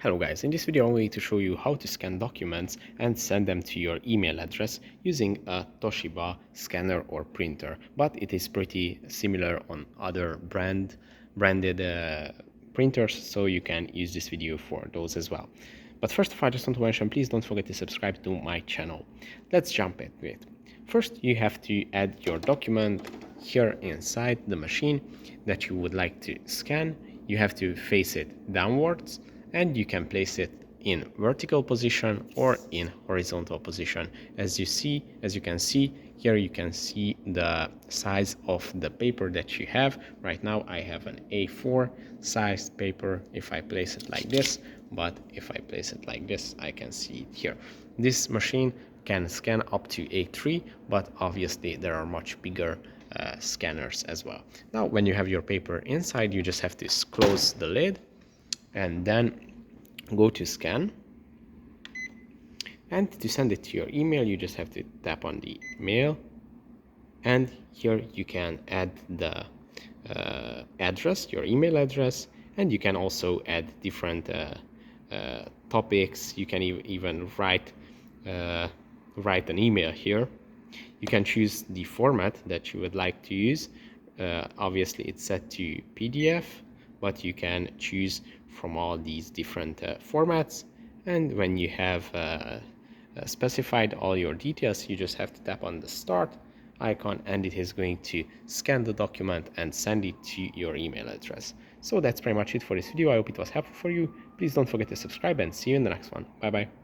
Hello guys, in this video I'm going to show you how to scan documents and send them to your email address using a Toshiba scanner or printer, but it is pretty similar on other branded printers, so you can use this video for those as well. But first of all, I just want to mention, please don't forget to subscribe to my channel. Let's jump into it. First, you have to add your document here inside the machine that you would like to scan. You have to face it downwards, and you can place it in vertical position or in horizontal position. As you can see here, you can see the size of the paper that you have. Right now I have an A4 sized paper if I place it like this, but if I place it like this, I can see it here. This machine can scan up to A3, but obviously there are much bigger scanners as well. Now when you have your paper inside, you just have to close the lid and then go to scan, and to send it to your email you just have to tap on the mail, and here you can add the address, your email address, and you can also add different topics. You can even write an email here. You can choose the format that you would like to use. Obviously it's set to PDF, but you can choose from all these different formats. And when you have specified all your details, you just have to tap on the start icon, and it is going to scan the document and send it to your email address. So that's pretty much it for this video. I hope it was helpful for you. Please don't forget to subscribe, and see you in the next one. Bye bye.